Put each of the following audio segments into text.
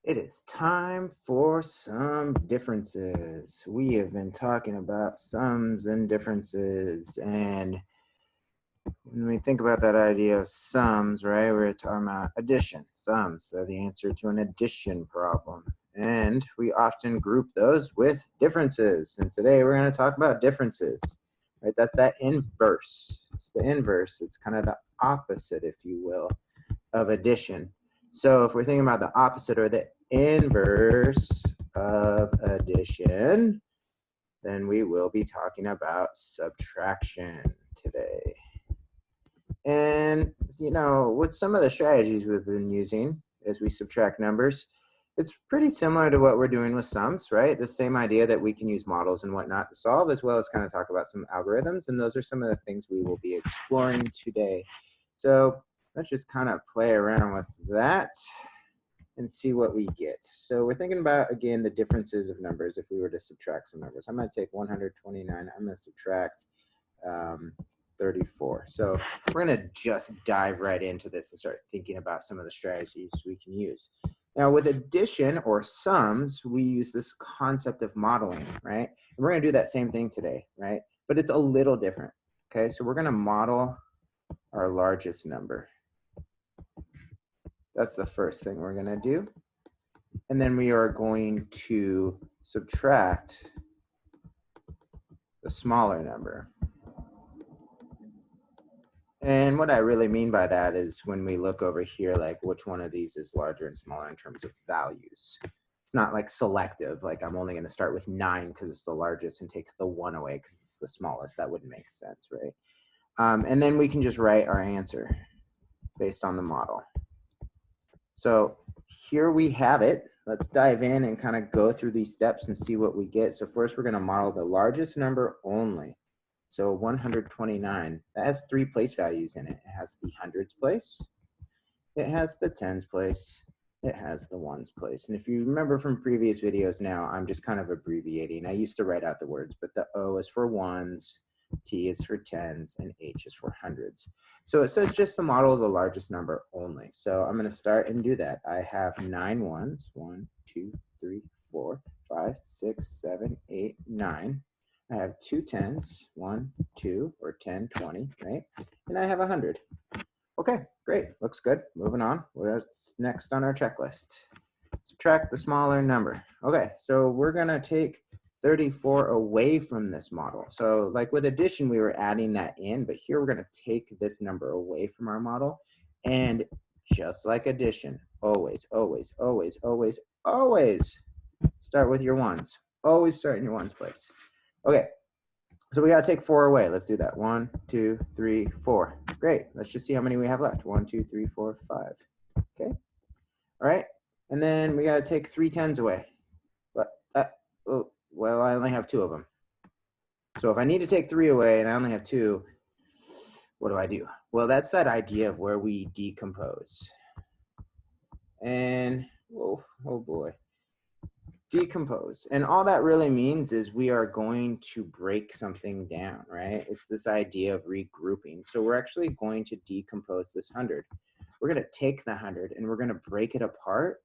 It is time for some differences. We have been talking about sums and differences. And when we think about that idea of sums, right, we're talking about addition, sums. So the answer to an addition problem. And we often group those with differences. And today we're going to talk about differences, right? That's that inverse. It's the inverse. It's kind of the opposite, if you will, of addition. So if we're thinking about the opposite or the inverse of addition, then we will be talking about subtraction today. And, with some of the strategies we've been using as we subtract numbers, it's pretty similar to what we're doing with sums, right? The same idea that we can use models and whatnot to solve, as well as kind of talk about some algorithms. And those are some of the things we will be exploring today. So let's just kind of play around with that and see what we get. So we're thinking about, again, the differences of numbers if we were to subtract some numbers. I'm going to take 129. I'm going to subtract 34. So we're going to just dive right into this and start thinking about some of the strategies we can use. Now, with addition or sums, we use this concept of modeling, right? And we're going to do that same thing today, right? But it's a little different, okay? So we're going to model our largest number. That's the first thing we're going to do. And then we are going to subtract the smaller number. And what I really mean by that is when we look over here, like which one of these is larger and smaller in terms of values. It's not like selective, like I'm only going to start with 9 because it's the largest and take the 1 away because it's the smallest. That wouldn't make sense, right? And then we can just write our answer based on the model. So here we have it. Let's dive in and kind of go through these steps and see what we get. So first we're going to model the largest number only. So 129, that has 3 place values in it. It has the hundreds place, it has the tens place, it has the ones place. And if you remember from previous videos now, I'm just kind of abbreviating. I used to write out the words, but the O is for ones, T is for tens, and H is for hundreds. So it says just the model of the largest number only. So I'm going to start and do that. I have 9 ones, 1, 2, 3, 4, 5, 6, 7, 8, 9. I have 2 tens, 1, 2, or 10, 20, right? And I have 100. Okay, great, looks good. Moving on, what's next on our checklist? Subtract the smaller number. Okay, so we're gonna take 34 away from this model. So like with addition, we were adding that in, but here we're gonna take this number away from our model. And just like addition, always, always, always, always, always start with your ones. Always start in your ones place. Okay, so we got to take 4 away. Let's do that. 1, 2, 3, 4. Great. Let's just see how many we have left. 1, 2, 3, 4, 5. Okay. All right. And then we got to take 3 tens away. But well, I only have 2 of them. So if I need to take 3 away and I only have 2, what do I do? Well, that's that idea of where we decompose. And oh boy. Decompose. And all that really means is we are going to break something down, right? It's this idea of regrouping. So we're actually going to decompose this 100. We're going to take the 100 and we're going to break it apart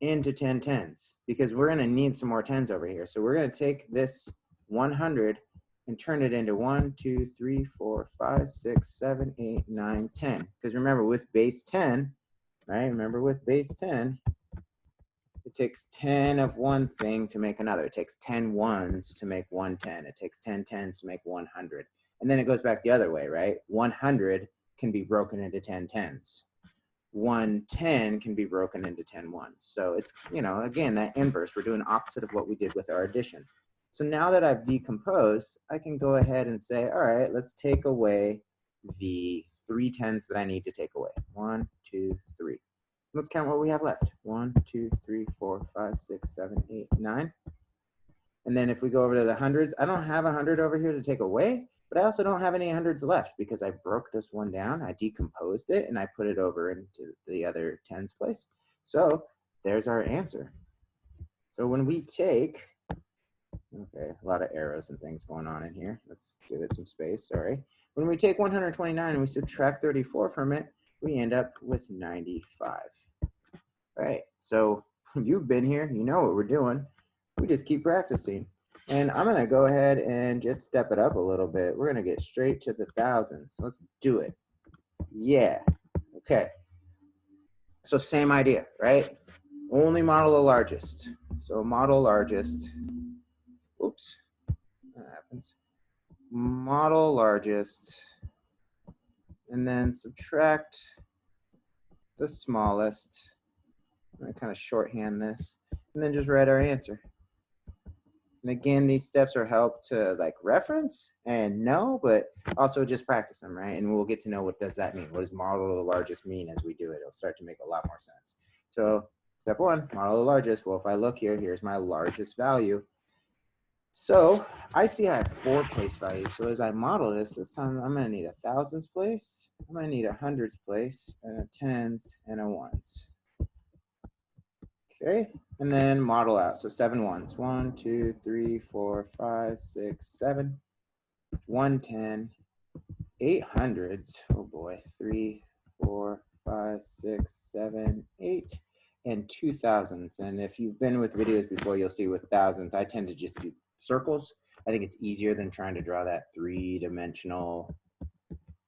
into 10 tens because we're going to need some more tens over here. So we're going to take this 100 and turn it into 1, 2, 3, 4, 5, 6, 7, 8, 9, 10. Because remember with base 10, right? Remember with base 10, it takes 10 of one thing to make another. It takes 10 ones to make 110. It takes 10 tens to make 100. And then it goes back the other way, right? 100 can be broken into 10 tens. 110 can be broken into 10 ones. So it's, again, that inverse. We're doing opposite of what we did with our addition. So now that I've decomposed, I can go ahead and say, all right, let's take away the 3 tens that I need to take away. 1, 2, 3. Let's count what we have left. 1, 2, 3, 4, 5, 6, 7, 8, 9. And then if we go over to the hundreds, I don't have 100 over here to take away, but I also don't have any hundreds left because I broke this one down, I decomposed it, and I put it over into the other tens place. So there's our answer. So when we take, okay, a lot of arrows and things going on in here. Let's give it some space, sorry. When we take 129 and we subtract 34 from it, we end up with 95. Right, so You've been here, you know what we're doing. We just keep practicing. And I'm gonna go ahead and just step it up a little bit. We're gonna get straight to the thousands. Let's do it. Yeah, okay. So same idea, right? Only model the largest. So model largest, oops, that happens. Model largest, and then subtract the smallest. I'm gonna kind of shorthand this, and then just write our answer. And again, these steps are help to like reference and know, but also just practice them, right? And we'll get to know what does that mean? What does model the largest mean as we do it? It'll start to make a lot more sense. So step one, model the largest. Well, if I look here, here's my largest value. So I see I have 4 place values. So as I model this time I'm gonna need a thousands place, I'm gonna need a hundreds place, and a tens and a ones. Okay, and then model out. So 7 ones. 1, 2, 3, 4, 5, 6, 7. 110, 8 hundreds. Oh boy. 3, 4, 5, 6, 7, 8, and 2 thousands. And if you've been with videos before, you'll see with thousands, I tend to just do circles. I think it's easier than trying to draw that 3-dimensional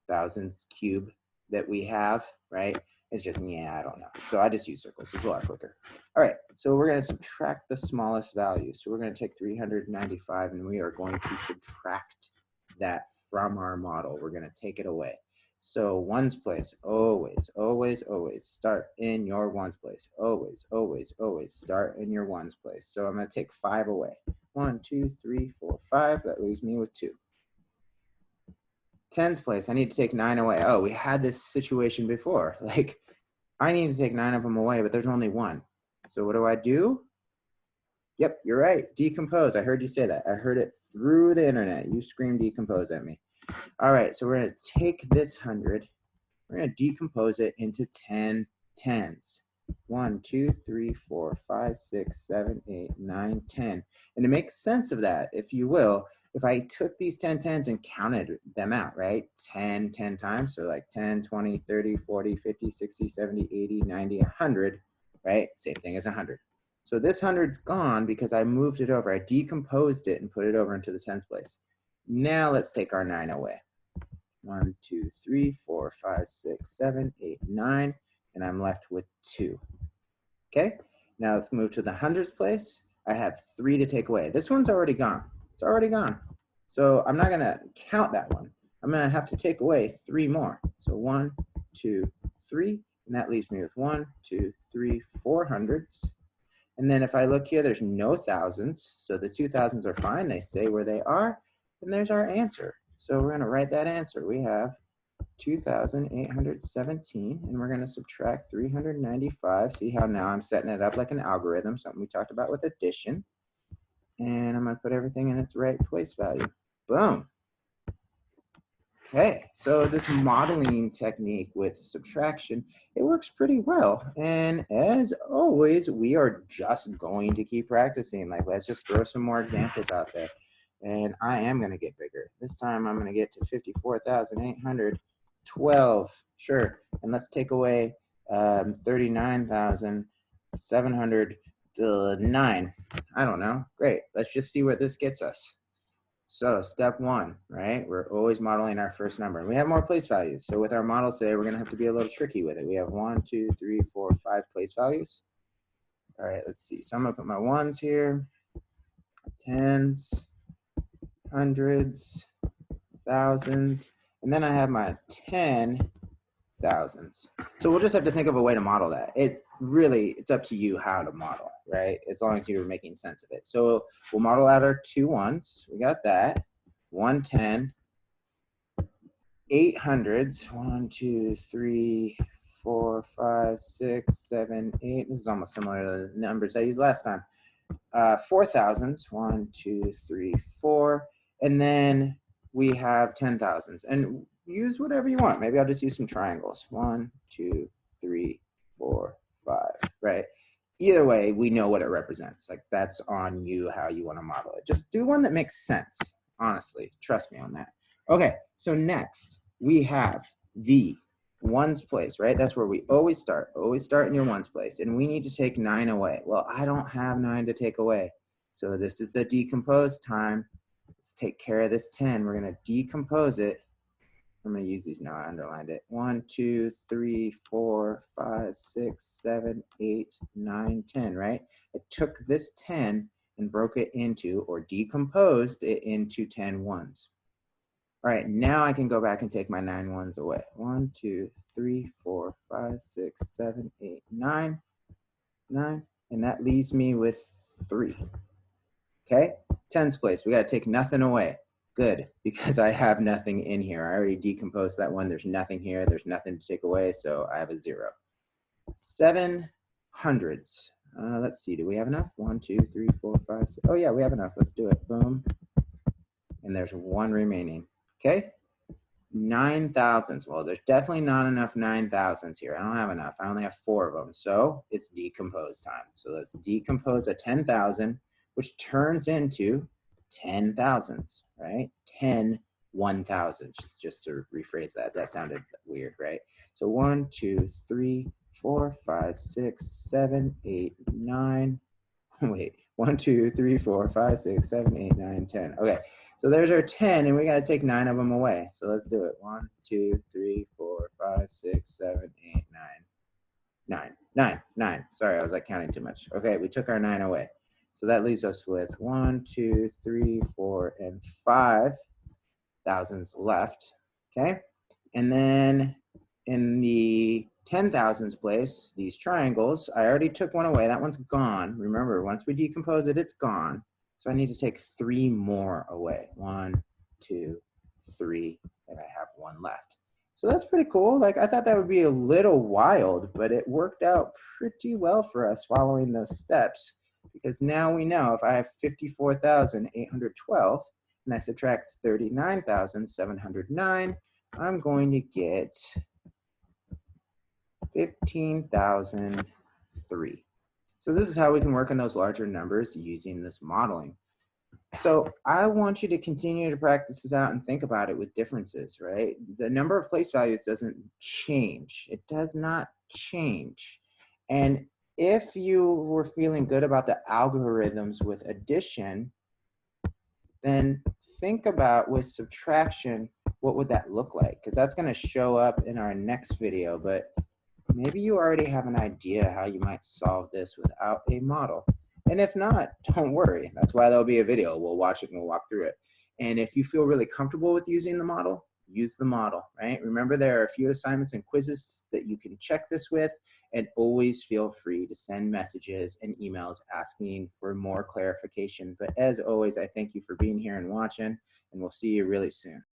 thousands cube that we have, right? It's just, yeah, I don't know. So I just use circles. It's a lot quicker. All right, so we're going to subtract the smallest value. So we're going to take 395 and we are going to subtract that from our model. We're going to take it away. So ones place, always, always, always start in your ones place. Always, always, always start in your ones place. So I'm going to take 5 away. 1, 2, 3, 4, 5. That leaves me with 2. Tens place, I need to take 9 away. Oh, we had this situation before. Like, I need to take 9 of them away, but there's only 1. So what do? Yep, you're right. Decompose. I heard you say that. I heard it through the internet. You screamed decompose at me. All right, so we're going to take this 100. We're going to decompose it into 10 tens. 1, 2, 3, 4, 5, 6, 7, 8, 9, 10. And to make sense of that, if you will, if I took these 10 tens and counted them out, right? 10 times, so like 10, 20, 30, 40, 50, 60, 70, 80, 90, 100, right? Same thing as 100. So this 100's gone because I moved it over. I decomposed it and put it over into the tens place. Now let's take our 9 away. 1, 2, 3, 4, 5, 6, 7, 8, 9, and I'm left with 2. Okay, now let's move to the hundreds place. I have 3 to take away. This one's already gone. It's already gone. So I'm not gonna count that one. I'm gonna have to take away 3 more. So 1, 2, 3, and that leaves me with 1, 2, 3, 4 hundreds. And then if I look here, there's no thousands. So the 2 thousands are fine. They stay where they are. And there's our answer. So we're gonna write that answer. We have 2,817, and we're going to subtract 395. See how now I'm setting it up like an algorithm, something we talked about with addition. And I'm going to put everything in its right place value. Boom. Okay, so this modeling technique with subtraction, it works pretty well. And as always, we are just going to keep practicing. Like, let's just throw some more examples out there. And I am going to get bigger. This time I'm going to get to 54,812. Sure. And let's take away 39,709. I don't know. Great. Let's just see what this gets us. So step 1, right? We're always modeling our first number. And we have more place values. So with our models today, we're going to have to be a little tricky with it. We have 1, 2, 3, 4, 5 place values. All right, let's see. So I'm going to put my ones here, tens, hundreds, thousands, and then I have my 10 thousands. So we'll just have to think of a way to model that. It's up to you how to model, right? As long as you're making sense of it. So we'll model out our 2 ones. We got that. 110, 8 hundreds. 1, 2, 3, 4, 5, 6, 7, 8. This is almost similar to the numbers I used last time. 4 thousands. 1, 2, 3, 4. And then we have 10 thousands. And use whatever you want. Maybe I'll just use some triangles. 1, 2, 3, 4, 5, right? Either way, we know what it represents. Like, that's on you how you want to model it. Just do one that makes sense, honestly. Trust me on that. Okay, so next we have the ones place, right? That's where we always start. Always start in your ones place. And we need to take 9 away. Well, I don't have 9 to take away. So this is the decompose time. Let's take care of this 10. We're going to decompose it. I'm going to use these now. I underlined it. 1, 2, 3, 4, 5, 6, 7, 8, 9, 10, right? I took this 10 and broke it into, or decomposed it into 10 ones. All right, now I can go back and take my 9 ones away. 1, 2, 3, 4, 5, 6, 7, 8, 9, 9. And that leaves me with 3. Okay, tens place. We got to take nothing away. Good, because I have nothing in here. I already decomposed that one. There's nothing here. There's nothing to take away, so I have a 0. 7 hundreds. Let's see, do we have enough? 1, 2, 3, 4, 5, 6. Oh yeah, we have enough. Let's do it. Boom. And there's 1 remaining. Okay. 9 thousandths. Well, there's definitely not enough 9 thousandths here. I don't have enough. I only have 4 of them. So it's decompose time. So let's decompose a 10,000, which turns into 10 thousandths, right? 10 1,000. Just to rephrase that. That sounded weird, right? So 1, 2, 3, 4, 5, 6, 7, 8, 9. Wait, 1, 2, 3, 4, 5, 6, 7, 8, 9, 10. Okay, so there's our 10, and we got to take 9 of them away. So let's do it. 1, 2, 3, 4, 5, 6, 7, 8, 9. 9. Sorry, I was like counting too much. Okay, we took our 9 away. So that leaves us with 1, 2, 3, 4, and 5 thousandths left. Okay, and then in the 10 thousandths place, these triangles, I already took one away. That one's gone. Remember, once we decompose it, it's gone. So I need to take 3 more away. 1, 2, 3, and I have 1 left. So that's pretty cool. Like, I thought that would be a little wild, but it worked out pretty well for us following those steps, because now we know if I have 54,812 and I subtract 39,709, I'm going to get 15,003. So this is how we can work on those larger numbers using this modeling. So I want you to continue to practice this out and think about it with differences, right? The number of place values doesn't change. It does not change. And if you were feeling good about the algorithms with addition, then think about with subtraction, what would that look like? Because that's going to show up in our next video, but maybe you already have an idea how you might solve this without a model. And if not, don't worry. That's why there'll be a video. We'll watch it and we'll walk through it. And if you feel really comfortable with using the model, use the model, right? Remember, there are a few assignments and quizzes that you can check this with, and always feel free to send messages and emails asking for more clarification. But as always, I thank you for being here and watching, and we'll see you really soon.